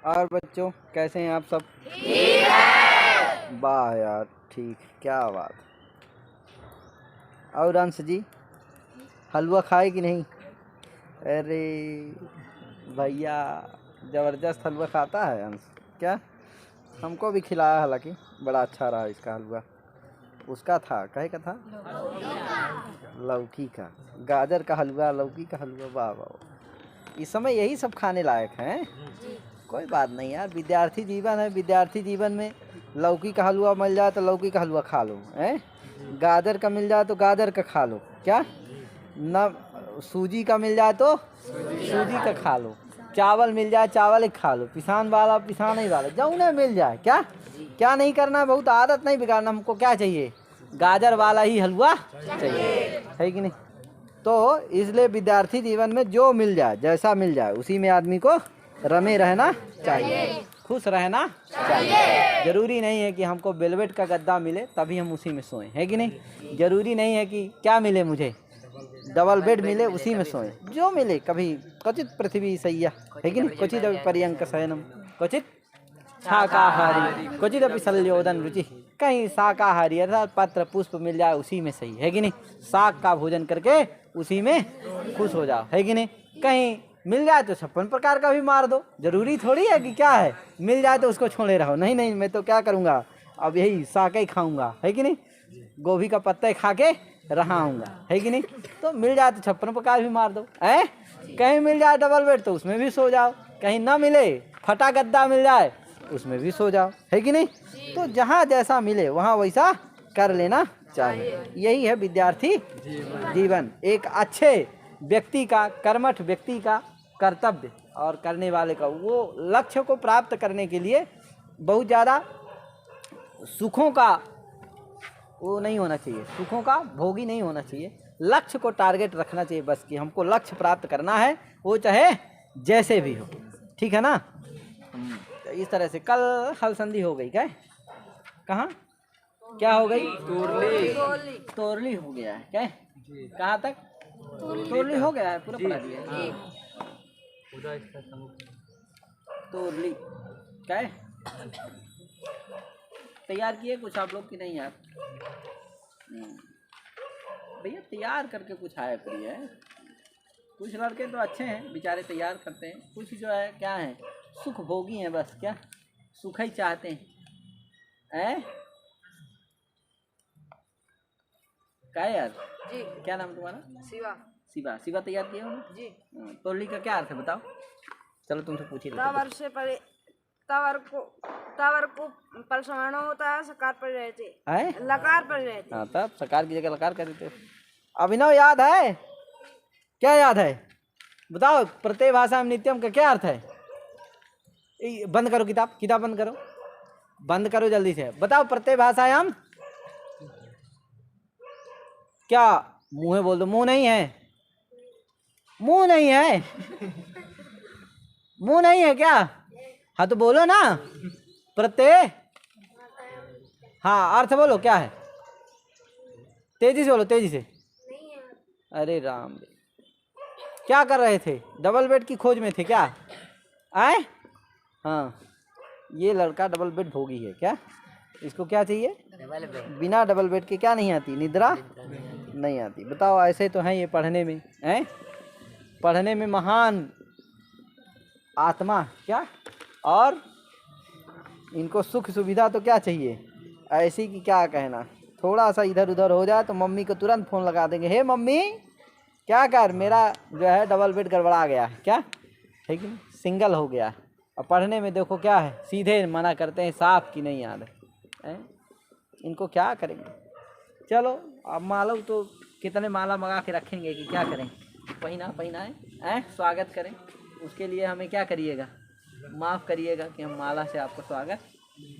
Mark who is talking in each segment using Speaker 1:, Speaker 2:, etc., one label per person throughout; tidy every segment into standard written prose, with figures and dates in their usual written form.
Speaker 1: और बच्चों कैसे हैं आप सब? ठीक है। वाह यार, ठीक, क्या बात। और अंश जी, हलवा खाए कि नहीं? अरे भैया ज़बरदस्त हलवा खाता है अंश। क्या? हमको भी खिलाया, हालांकि बड़ा अच्छा रहा इसका हलवा। उसका था, कहे का था? लौकी का। गाजर का हलवा, लौकी का हलवा, वाह वाह। इस समय यही सब खाने लायक हैं। कोई बात नहीं यार, विद्यार्थी जीवन है। विद्यार्थी जीवन में लौकी का हलवा मिल जाए तो लौकी का हलवा खा लो, हैं? गाजर का मिल जाए तो गाजर का खा लो, क्या न? सूजी का मिल जाए तो सूजी का खा लो। चावल मिल जाए चावल ही खा लो। पिसान वाला पिसान ही वाला, जो उन्हें मिल जाए। क्या क्या नहीं करना, बहुत आदत नहीं बिगाड़ना। हमको क्या चाहिए? गाजर वाला ही हलवा चाहिए, है कि नहीं? तो इसलिए विद्यार्थी जीवन में जो मिल जाए, जैसा मिल जाए, उसी में आदमी को रमे रहना चाहिए, खुश रहना चाहिए। जरूरी नहीं है कि हमको वेलवेट का गद्दा मिले तभी हम उसी में सोएं, है कि नहीं? जरूरी नहीं है कि क्या मिले मुझे, डबल बेड मिले उसी में सोएं। जो मिले, कभी क्वचित पृथ्वी सैया, है कि नहीं? क्वचित पर्यंक शयनम, क्वचित शाकाहारी, क्वचित अपि शल्योदन रुचि। कहीं शाकाहारी अर्थात पत्र पुष्प मिल जाए उसी में सही, है कि नहीं? शाक का भोजन करके उसी में खुश हो जाओ, है कि नहीं? कहीं मिल जाए तो 56 प्रकार का भी मार दो। जरूरी थोड़ी है कि क्या है, मिल जाए तो उसको छोड़े रहो। नहीं नहीं, मैं तो क्या करूँगा, अब यही शाक ही खाऊंगा, है कि नहीं? गोभी का पत्ता खा के रहाऊंगा, है कि नहीं? तो मिल जाए तो 56 प्रकार भी मार दो, है? कहीं मिल जाए डबल बेड तो उसमें भी सो जाओ। कहीं ना मिले, फटा गद्दा मिल जाए उसमें भी सो जाओ, है कि नहीं? तो जहाँ जैसा मिले वहाँ वैसा कर लेना चाहिए। यही है विद्यार्थी जीवन। एक अच्छे व्यक्ति का, कर्मठ व्यक्ति का कर्तव्य और करने वाले का, वो लक्ष्य को प्राप्त करने के लिए बहुत ज़्यादा सुखों का वो नहीं होना चाहिए, सुखों का भोगी नहीं होना चाहिए। लक्ष्य को टारगेट रखना चाहिए बस, कि हमको लक्ष्य प्राप्त करना है, वो चाहे जैसे भी हो। ठीक है ना? तो इस तरह से कल हल संधि हो गई क्या? कहाँ क्या हो गई? तोरली हो गया है क्या? कहाँ तक तोरली हो गया है? पूरा पढ़ा दिया। तोरली क्या तैयार किए कुछ आप लोग की नहीं यार? भैया तैयार करके कुछ आया करिए। कुछ लड़के तो अच्छे हैं बेचारे, तैयार करते हैं। कुछ जो है क्या है, सुख भोगी हैं बस, क्या सुख ही चाहते हैं। क्या यार जी? क्या नाम तुम्हारा? शिवा। शिवा, शिवा तैयार किए हो जी? तोरली का क्या अर्थ है बताओ? चलो तुमसे पूछिए।
Speaker 2: तावर को परसमाना होता है, सकार पर रहते हैं, लकार पर रहते।
Speaker 1: हाँ, तब सकार की जगह लकार कर देते। अभिनव याद है? क्या याद है बताओ? प्रत्यय भाषा में नित्यम का क्या अर्थ है? बंद करो किताब, किताब बंद करो, बंद करो जल्दी से। बताओ प्रत्यय भाषायाम क्या? मुँह बोल दो। मुंह नहीं है, मुंह नहीं है, मुंह नहीं है क्या? हाँ तो बोलो ना। प्रत्यय, हाँ अर्थ बोलो क्या है? तेजी से बोलो, तेजी से। अरे राम, क्या कर रहे थे? डबल बेड की खोज में थे क्या? आए? हाँ, ये लड़का डबल बेड भोगी है क्या? इसको क्या चाहिए? बिना डबल बेड के क्या नहीं आती? निद्रा नहीं आती। बताओ, ऐसे तो हैं ये पढ़ने में, हैं? पढ़ने में महान आत्मा क्या, और इनको सुख सुविधा तो क्या चाहिए ऐसी कि क्या कहना। थोड़ा सा इधर उधर हो जाए तो मम्मी को तुरंत फ़ोन लगा देंगे, हे मम्मी क्या कर, मेरा जो है डबल बेड गड़बड़ा गया है क्या, है कि नहीं? सिंगल हो गया। और पढ़ने में देखो क्या है, सीधे मना करते हैं, साफ की नहीं याद है। इनको क्या करेंगे? चलो अब मालो तो कितने माला मंगा के रखेंगे कि क्या करें, पहनाएं, स्वागत करें। उसके लिए हमें क्या करिएगा, माफ़ करिएगा कि हम माला से आपको स्वागत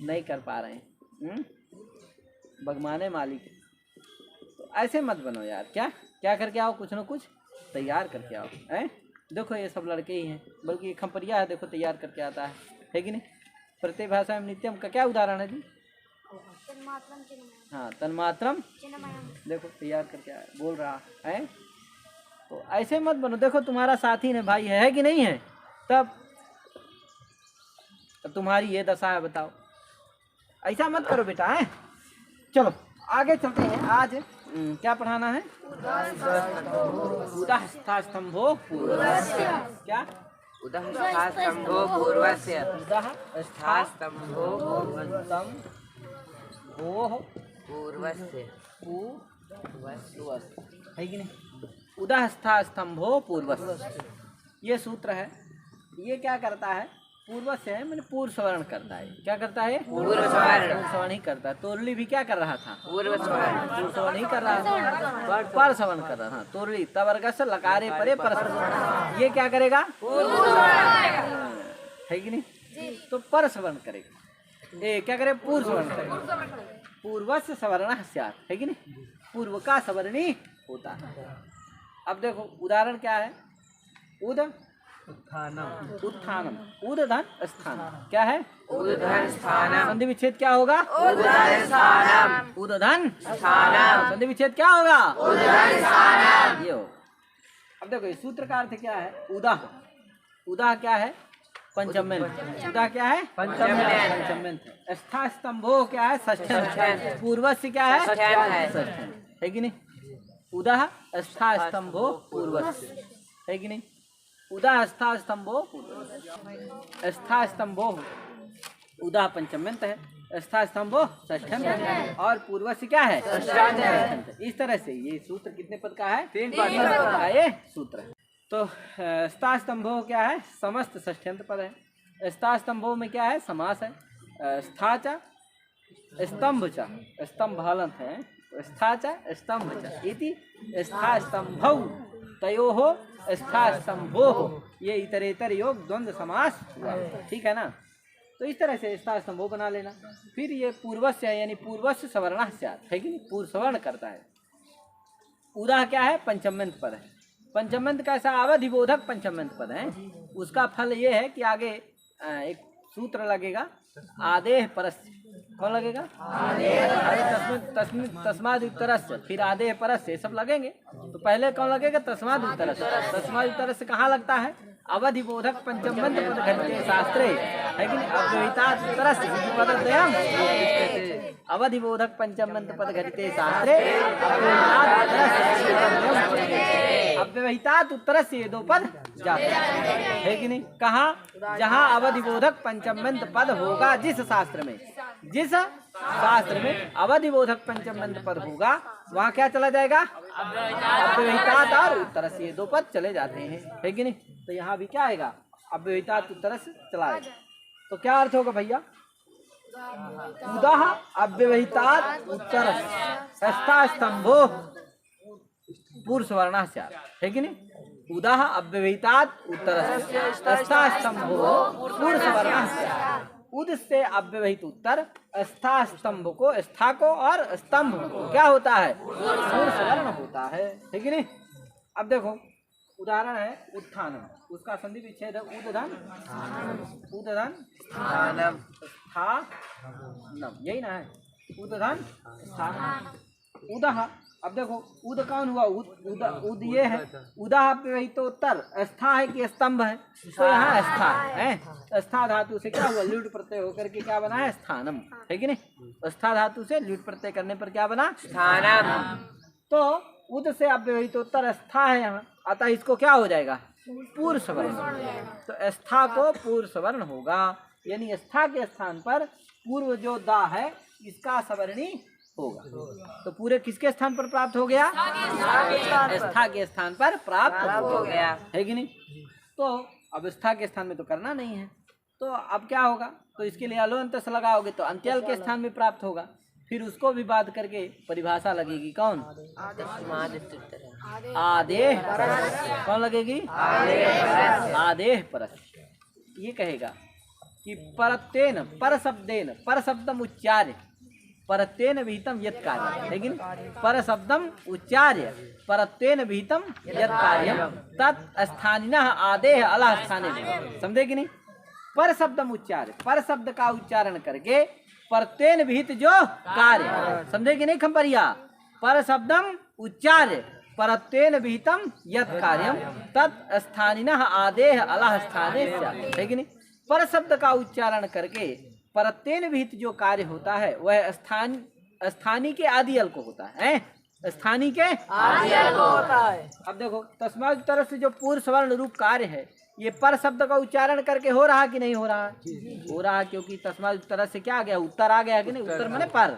Speaker 1: नहीं कर पा रहे हैं। भगवाने मालिक, तो ऐसे मत बनो यार। क्या क्या करके आओ, कुछ ना कुछ तैयार करके आओ। देखो ये सब लड़के ही हैं, बल्कि खंपरिया है देखो तैयार करके आता है कि नहीं? प्रत्यय भाषा में नित्यम का क्या उदाहरण है जी? हाँ, तन्मात्रम देखो तैयार करके आया, बोल रहा है। तो ऐसे मत बनो। देखो तुम्हारा साथी ने भाई है कि नहीं है? तब तो तुम्हारी ये दशा है, बताओ। ऐसा मत करो बेटा, है। चलो आगे चलते हैं। आज क्या पढ़ाना है? उदाहस्थास्तंभो पूर्वस्य। क्या?
Speaker 3: उदाहस्थास्तंभो पूर्वस्य।
Speaker 1: उदाहस्थास्तंभो
Speaker 3: पूर्वस्य।
Speaker 1: है कि नहीं? उदाहस्थास्तंभो पूर्वस्य, ये सूत्र है। ये क्या करता है? पूर्वस्य है मैंने पूर्व सवर्ण करता है। क्या करता है?
Speaker 3: पूर्व सवर्ण।
Speaker 1: पूर्व सवर्ण ही करता है। तोरली भी क्या कर रहा था?
Speaker 3: पूर्व सवर्ण।
Speaker 1: पूर्व सवर्ण ही कर रहा था, पर सवर्ण कर रहा था। तोरली तवर्गस्य लकारे परे पर सवर्ण। ये क्या करेगा? है कि नहीं? तो पर सवर्ण करेगा। ये क्या करे? पूर्व सवर्ण करेगा। पूर्वस्य सवर्ण स्यात्, है कि नहीं? पूर्व का सवर्णी होता है। अब देखो उदाहरण क्या है? उद उत्थानम। उत्थानम, उदधन स्थान। क्या है?
Speaker 3: उदधन स्थानम।
Speaker 1: संधि विच्छेद क्या होगा?
Speaker 3: उदधन स्थानम।
Speaker 1: उदधन
Speaker 3: स्थानम।
Speaker 1: संधि विच्छेद क्या होगा?
Speaker 3: उदधन स्थानम।
Speaker 1: ये हो। अब देखो इस सूत्र का अर्थ क्या है? उदाह। उदाह क्या है? पंचमेंत। उदाह क्या है? पंचमेंत। स्था स्तंभो क्या है? षष्ठ्यंत। पूर्वस्य क्या है? षष्ठ्यंत। है कि नहीं? उदाह स्था स्तंभो पूर्वस्य, है कि नहीं? उदाह स्था स्तंभो पूर्वस्य। स्था स्तंभो उदाह पंचमेंत है, स्था स्तंभो षष्ठ्यंत है, और पूर्वस्य क्या है? षष्ठ्यंत। इस तरह से ये सूत्र कितने पद का है? 3 पद का ये सूत्र है। तो स्था स्तंभो क्या है? समस्त षष्ठ्यंत पद है। स्था स्तंभो में क्या है? समास है। स्था च स्तंभ च, स्तंभ हलंत है। स्था च स्तंभ च इति स्था स्तंभौ तयोः स्था स्तंभोः, ये इतरेतर योग द्वंद्व समास हुआ। ठीक है ना? तो इस तरह से स्था स्तंभो बना लेना। फिर ये पूर्वस्य यानी पूर्वस्य सवर्णः स्यात्, है कि नहीं? पूर्व सवर्ण करता है। उदाह क्या है? पंचमेंत पद है। पंचमेंत कैसा? अवधिबोधक पंचमेंत पद है। उसका फल ये है कि आगे एक सूत्र लगेगा, आदेह परस्य। कौन लगेगा? तस्माद उत्तरस्य, फिर आदेह परस्य, सब लगेंगे। तो पहले कौन लगेगा? तस्माद उत्तरस्य। तस्माद उत्तरस्य कहाँ लगता है? अवधिबोधक पंचमेंत पद घटिते शास्त्रे, है कि नहीं? अव्यवहितात् उत्तरस्य पदद्वयम् अवधिबोधक पंचमेंत पद घटिते शास्त्रे अव्यवहितात् उत्तरस्य ये 2 पद जाते हैं, है कि नहीं? कहाँ? जहाँ अवधिबोधक पंचमेंत पद होगा, जिस शास्त्र में, जिस शास्त्र में अवधिबोधक पंचमेंत पद होगा, वहाँ क्या चला जाएगा? अव्यवहितात् और उत्तरस्य, ये 2 पद चले जाते हैं, है कि नहीं? तो यहाँ भी क्या आएगा? अव्यवहितात् उत्तरस्य चला आएगा। तो क्या अर्थ होगा भैया? उदाह अव्यवहितात् उत्तरस्य स्था स्तंभो पूर्व सवर्णः स्यात्, है कि नहीं? उदाह अव्यवहितात् उत्तरस्य स्था स्तंभो पूर्व सवर्णः स्यात्। उद से अव्यवहित उत्तर, स्था स्तंभ को, स्था को और स्तंभ को क्या होता है? पूर्व सवर्ण होता है कि नहीं? अब देखो उदाहरण है उत्थानम, उसका संधि विच्छेद है उदधन उदधन
Speaker 3: स्थानम।
Speaker 1: स्थानम, यही ना है? उदधन स्थानम। उदह, अब देखो उद कौन हुआ? उद ये है। उदाह अव्यवहित उत्तर, स्था है कि स्तंभ है? तो यहाँ स्था है। स्था धातु से क्या हुआ? ल्युट प्रत्यय होकर के क्या बना है? स्थानम, है कि नहीं? स्था धातु से ल्युट प्रत्यय करने पर क्या बना?
Speaker 3: स्थानम।
Speaker 1: तो उद से अव्यवहित उत्तर स्था है यहाँ, अतः इसको क्या हो जाएगा? पूर्व सवर्ण। तो स्था को पूर्व सवर्ण होगा, यानी स्था के स्थान पर पूर्व जो दा है इसका सवर्णी होगा। तो पूरे किसके स्थान पर प्राप्त हो गया? स्था के स्थान पर प्राप्त हो गया, है कि नहीं? तो अब स्था के स्थान में तो करना नहीं है, तो अब क्या होगा? तो इसके लिए अलोंत से लगाओगे तो अंत्यल के स्थान में प्राप्त होगा। फिर उसको भी बात करके परिभाषा लगेगी कौन? आदेह परस्य। कौन लगेगी? आदेह परस्य। ये कहेगा कि परत्वेन, पर शब्देन, पर शब्दम उच्चार्य परत्वेन विहितम यत् कार्य, लेकिन पर शब्दम उच्चार्य परत्वेन विहितम यत् कार्यम तत् स्थानिनः आदेह अलः स्थाने। समझे कि नहीं? पर शब्दम उच्चार्य, पर शब्द का उच्चारण करके परत्वेन विहित जो कार्य, समझे कि नहीं खंपरिया? पर शब्दम उच्चार्य परत्वेन विहितम यत् कार्यम तत् स्थानिनः आदेह अलः स्थाने, है कि नहीं? पर शब्द का उच्चारण करके प्रत्येन विहित जो कार्य होता है वह स्थानी के आदि अल को होता है। स्थानी के
Speaker 2: आदि अल को होता है।
Speaker 1: अब देखो तस्मात् तरफ से जो पूर्व सवर्ण रूप कार्य है ये पर शब्द का उच्चारण करके हो रहा कि नहीं हो रहा है? हो रहा है, क्योंकि तस्मात् तरह से क्या आ गया? उत्तर आ गया कि नहीं? उत्तर माने पर,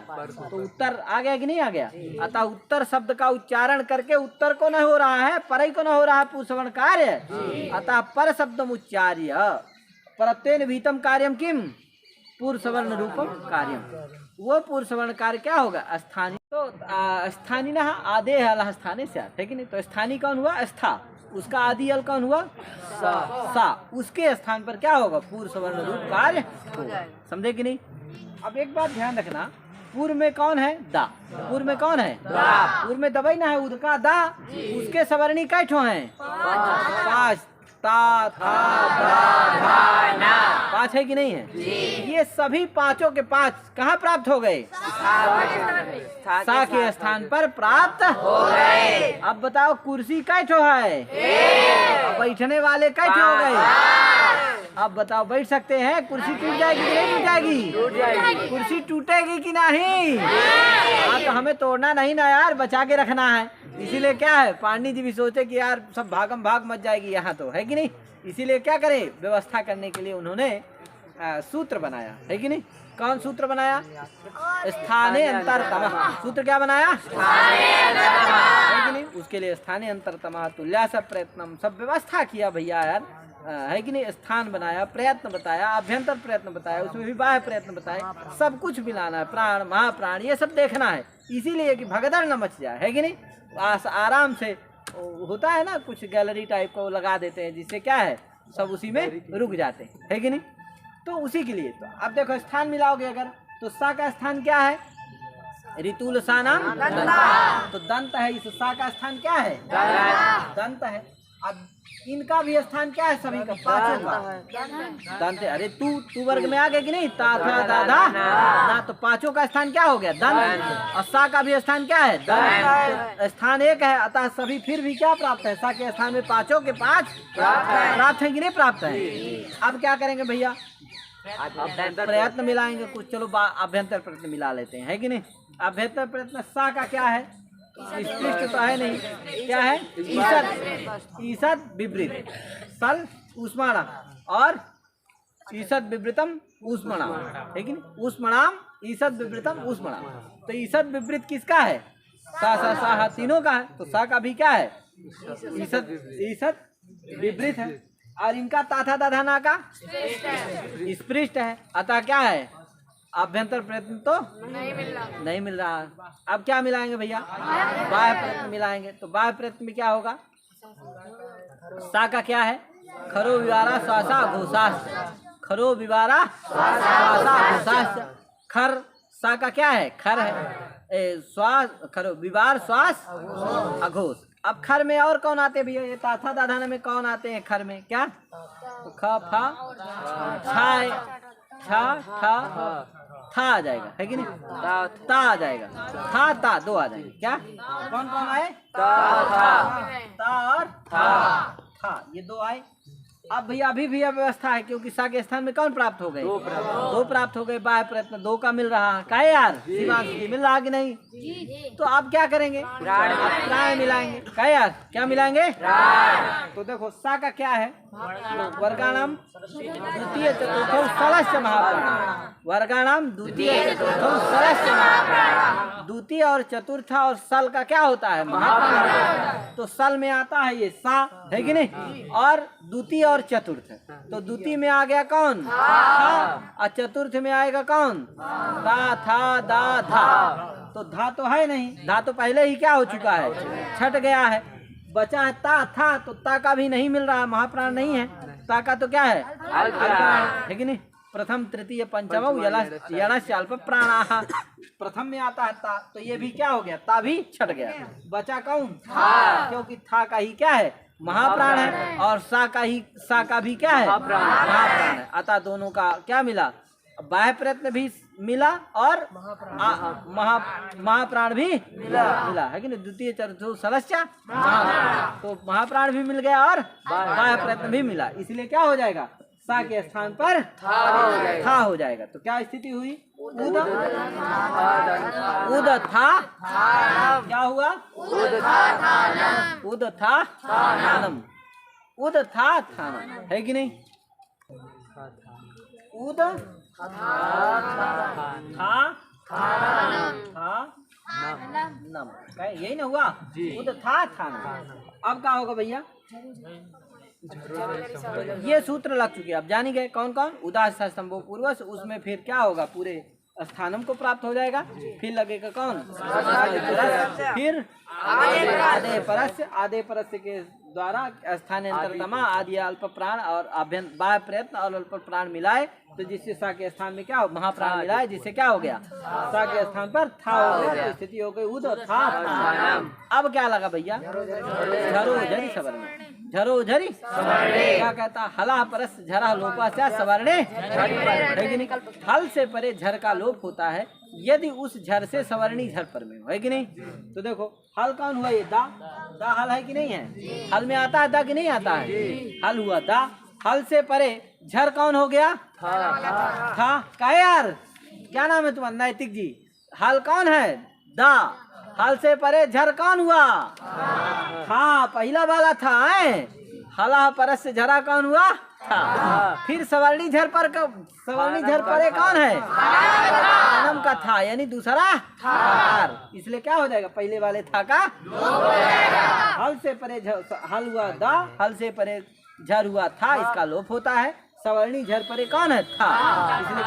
Speaker 1: तो उत्तर आ गया कि नहीं आ गया? अतः उत्तर शब्द का उच्चारण करके उत्तर को न हो रहा है, पर ही को न हो रहा है पूर्व सवर्ण कार्य। अतः पर शब्दम उच्चार्य प्रत्येन विहितम कार्यम किम पूर्व सवर्ण रूपम कार्यम, वो पूर्व सवर्ण कार्य क्या होगा? स्थानीय। तो स्थानीय ना आदे हल स्थाने से है कि नहीं? तो स्थानीय कौन हुआ? स्था, उसका आदि अल कौन हुआ? सा, उसके स्थान पर क्या होगा? पूर्व सवर्ण रूप कार्य होगा। समझे कि नहीं? अब एक बात ध्यान रखना, पूर्व में कौन है? दा। पूर्व में कौन है? दा। पूर्व में दबाई ना है उदका दा, उसके सवर्णी कै ठो हैं? 5, ता, था, दा, धा, ना। 5 है कि नहीं है? ये सभी पांचों के 5 कहाँ प्राप्त हो गए? सा के स्थान पर प्राप्त हो गए। अब बताओ कुर्सी कै ठो है? अब बैठने वाले कै ठो हो गए? अब बताओ बैठ सकते हैं? कुर्सी टूट जाएगी कि नहीं टूट जाएगी? टूट जाएगी। कुर्सी टूटेगी कि नहीं? हाँ, तो हमें तोड़ना नहीं ना यार, बचा के रखना है। इसीलिए क्या है, पांडित जी भी सोचे कि यार सब भागम भाग मच जाएगी यहाँ, तो है कि नहीं? इसीलिए क्या करें, व्यवस्था करने के लिए उन्होंने सूत्र बनाया, है कि नहीं? कौन सूत्र बनाया? स्थाने अंतरतम सूत्र। क्या बनाया? है कि नहीं? उसके लिए स्थाने अंतरतम तुल्या सब प्रयत्न, सब व्यवस्था किया भैया यार, है कि नहीं? स्थान बनाया, प्रयत्न बताया, अभ्यंतर प्रयत्न बताया, उसमें भी बाह्य प्रयत्न बताए, सब कुछ मिलाना है, प्राण महाप्राण ये सब देखना है, इसीलिए कि भगदड़ न मच जाए, है कि नहीं? आराम से होता है ना, कुछ गैलरी टाइप को लगा देते हैं, जिससे क्या है सब उसी में रुक जाते हैं, है कि नहीं? तो उसी के लिए तो अब देखो स्थान मिलाओगे अगर, तो सा का स्थान क्या है? ऋतुल सा नाम तो दंत है, इस सा का स्थान क्या है? दंत है। अब इनका भी स्थान क्या है? सभी का पांचों का दंत है। अरे तू वर्ग में आ गया कि नहीं? ता था दा धा ना, तो पांचों का स्थान क्या हो गया? दंत। और सा का भी स्थान क्या है? दंत। स्थान एक है, अतः सभी फिर भी क्या प्राप्त है? सा के स्थान में पांचों के 5 प्राप्त है कि नहीं प्राप्त है? अब क्या करेंगे भैया? प्रयत्न मिलाएंगे कुछ। चलो अभ्यंतर प्रयत्न मिला लेते हैं, है कि नहीं? अभ्यंतर प्रयत्न सा का क्या है? स्पष्ट तो है नहीं, क्या है? ईसद विवृत सल ऊष्माणा और ईसद विवृतम ऊष्मणा, है कि नहीं? ऊष्मणाम ईसद विवृतम ऊष्मणा। तो ईसद विवृत किसका है? सा तीनों का है, तो सा का भी क्या है? ईसद विवृत है। और इनका ताथा दाधाना का स्पृष्ट है, अतः क्या है? अभ्यंतर प्रयत्न तो नहीं मिल रहा है। अब क्या मिलाएंगे भैया? बाह्य प्रयत्न मिलाएंगे। तो बाह्य प्रयत्न में क्या होगा? सा का क्या है? खरो विवारा श्वासा घोषास, खरो विवारा श्वासा घोषास। खर सा का क्या है? खर है। श्वास खरो विवार श्वास अघोष। अब खर में और कौन आते हैं भैया? ये ताथा दाधाना में कौन आते हैं खर में? क्या? तो ख फा छाए था आ जाएगा, है कि नहीं? ता आ जाएगा, था ता दो आ जाएंगे। क्या कौन कौन आए? ता और था, ये दो आए। अब भैया अभी भी व्यवस्था है, क्योंकि सा के स्थान में कौन प्राप्त हो गए? दो प्राप्त हो गए। बाह्य प्रयत्न 2 का मिल रहा है। क्या यार शिवांश जी मिल रहा कि नहीं? तो आप क्या करेंगे? प्राण मिलाएंगे। क्या यार क्या मिलाएंगे? तो देखो सा का क्या है? वर्गाणाम द्वितीय चतुर्थौ सलस्य महाप्राण। वर्गाणाम द्वितीय चतुर्थौ सलस्य महाप्राण। द्वितीय और चतुर्थ और सल का क्या होता है? महाप्राण। तो सल में आता है ये सा, है कि नहीं? और द्वितीय और चतुर्थ, तो द्वितीय में आ गया कौन? था। और चतुर्थ में आएगा कौन? दा था दा था। तो धा तो है नहीं, धा तो पहले ही क्या हो चुका है? छट गया है। बचा है ता था, तो ता का भी नहीं मिल रहा, महाप्राण नहीं है। ता का तो क्या है? है कि नहीं? प्रथम तृतीय पंचम यणस्य अल्प प्राणाः। प्रथम में आता है ता, तो ये भी क्या हो गया? ता भी छट गया। बचा कौन? था, क्योंकि था का ही क्या है? महाप्राण है। और सा का भी क्या है? महाप्राण है। अतः दोनों का क्या मिला? बाह्य प्रयत्न भी मिला और महाप्राण भी मिला, है कि नहीं? द्वितीय चतुर्थ सलस्य महाप्राण, तो महाप्राण भी मिल गया और बाह्य प्रयत्न भी मिला। इसलिए क्या हो जाएगा? सा के स्थान पर था हो जाएगा। तो क्या स्थिति हुई? उद था क्या हुआ? उद था थानम। उद था थानम है कि नहीं? उद था नम यही ना हुआ? उद था थानम। अब क्या होगा भैया? ये सूत्र लग चुके, अब जानी गए कौन कौन? उदास स्तंभो पूर्वस, उसमें फिर क्या होगा? पूरे स्थानम को प्राप्त हो जाएगा। फिर लगेगा कौन? फिर आधे परस्य, आधे परस्य के द्वारा स्थानांतरतमा आदि अल्प प्राण और बाह्य प्रयत्न और अल्प प्राण मिलाए, तो जिससे सा के स्थान में क्या हो? महाप्राण मिलाए, जिससे क्या हो गया? सा के स्थान पर था हो गया। तो स्थिति हो गई उद था। अब क्या लगा भैया? झरो झरी सवर्ण, झरो झरी क्या कहता? हला परस झरा लोपा से सवर्णे, हल से परे झर का लोप होता है यदि उस झर से सवर्णी झर पर में हो, है कि नहीं? तो देखो हल कौन हुआ? ये दा हल है कि नहीं है? हल में आता है दा कि नहीं आता है? हल हुआ दा। हल से परे झर कौन हो गया? था। का यार क्या नाम है तुम्हारा? नैतिक जी। हल कौन है? दा। हल से परे झर कौन हुआ? था। पहला वाला था है। हला परस से झरा कौन हुआ? था। फिर सवर्णी झर पर सवर्णी झर पर कौन है? थानम का था, यानी दूसरा थार। इसलिए क्या हो जाएगा? पहले वाले था का हल से परे हल हुआ दा, हल से परे झर हुआ था, इसका लोप होता है। सवर्णी झर परे कौन है? था। इसलिए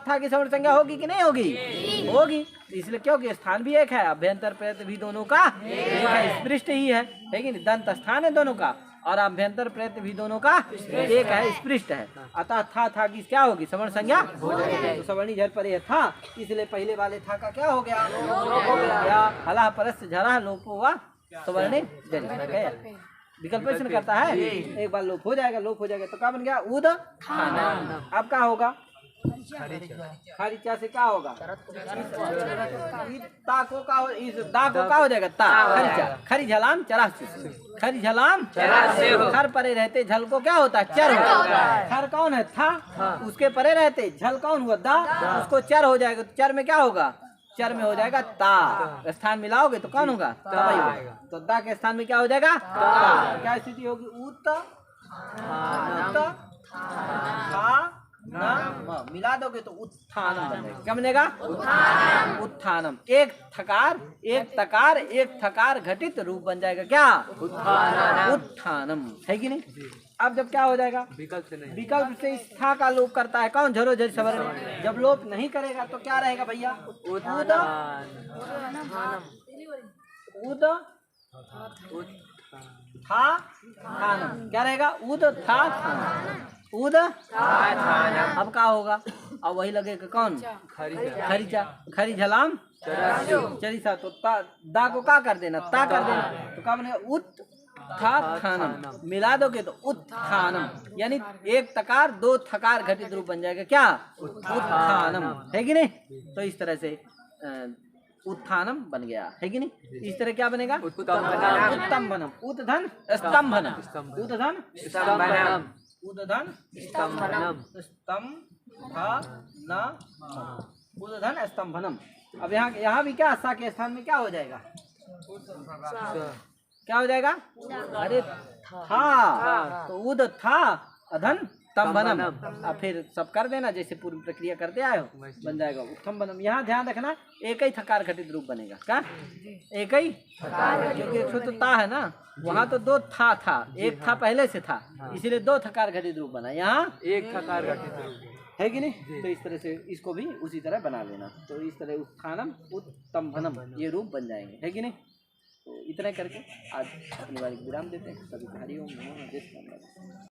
Speaker 1: था की सवर्ण संज्ञा होगी कि नहीं होगी? होगी। इसलिए क्योंकि स्थान भी एक है, अभ्यंतर प्रयत्न भी दोनों का एक है, स्पृष्ट ही है कि नहीं? दंत स्थान है दोनों का, और अभ्यंतर प्रयत्न भी दोनों का एक है, स्पृष्ट है। अतः था की क्या होगी? सवर्ण संज्ञा तो सवर्णी झर परे था, इसलिए पहले वाले था का क्या हो गया? हला परस झरा लोपो वा सवर्णे झरी। विकल्प प्रश्न करता है, एक बार लोप हो जाएगा, लोप हो जाएगा तो क्या बन गया? उद थानम। अब क्या होगा? खारिचा से क्या होगा? ता को का इस दा को क्या हो जाएगा? ता। खरिचा खरी झलाम चरासी, खरी झलाम खर परे रहते झल को क्या होता है? चर होता है। खर कौन है? था। उसके परे रहते झल कौन हुआ? दा। उसको चर हो जाएगा, तो चर में क्या होगा? चर में हो जाएगा ता। स्थान मिलाओगे तो कौन होगा? तबाई होगा। तो दा के स्थान में क्या हो जाएगा? ता। क्या स्थिति होगी? उत मिला दोगे तो उत्थानम बनेगा। क्या बनेगा? उत्थानम। एक तकार एक थकार घटित रूप बन जाएगा। क्या? उत्थानम है कि नहीं? अब जब क्या हो जाएगा? विकल्प से इस था का लोप करता है कौन? झरो झरी सवर्ण। जब लोप नहीं करेगा तो क्या रहेगा भैया? उद था थानम। क्या रहेगा? उद था थानम। उद अब क्या होगा? अब वही लगेगा कौन? खरीचा खरी झलाम चरीसा। तो दा को क्या कर देना? ता कर देना। तो क्या बनेगा? उत था थानम। मिला दोगे तो उत्थानम, यानी एक तकार दो थकार घटित रूप बन जाएगा। क्या? उत्थानम है कि नहीं? तो इस तरह से उत्थानम बन गया, है कि नहीं? इस तरह क्या बनेगा? उत्तम्भनम। उतधन स्तंभनम। उतधन स्तंभनम। उदधन स्तंभनम। उदधन स्तंभनम। अब यहाँ भी क्या? सा के स्थान में क्या हो जाएगा? क्या हो जाएगा? अरे था, तो उद था अधन स्तंभनम। अब फिर सब कर देना जैसे पूरी प्रक्रिया करते आए हो, बन जाएगा उत्थम्भनम। यहाँ ध्यान रखना, एक ही थकार घटित रूप बनेगा। क्या? एक ही, क्योंकि एक तो ता है ना, वहाँ तो दो था, एक था पहले से था, इसीलिए दो थकार घटित रूप बना। यहाँ एक थकार घटित रूप है कि नहीं? तो इस तरह से इसको भी उसी तरह बना लेना। तो इस तरह उत्थानम उत्तम्भनम ये रूप बन जाएंगे, है कि नहीं? तो इतना करके आज अपनी बारी विराम देते हैं। सभी हरि ओम नमो नमः।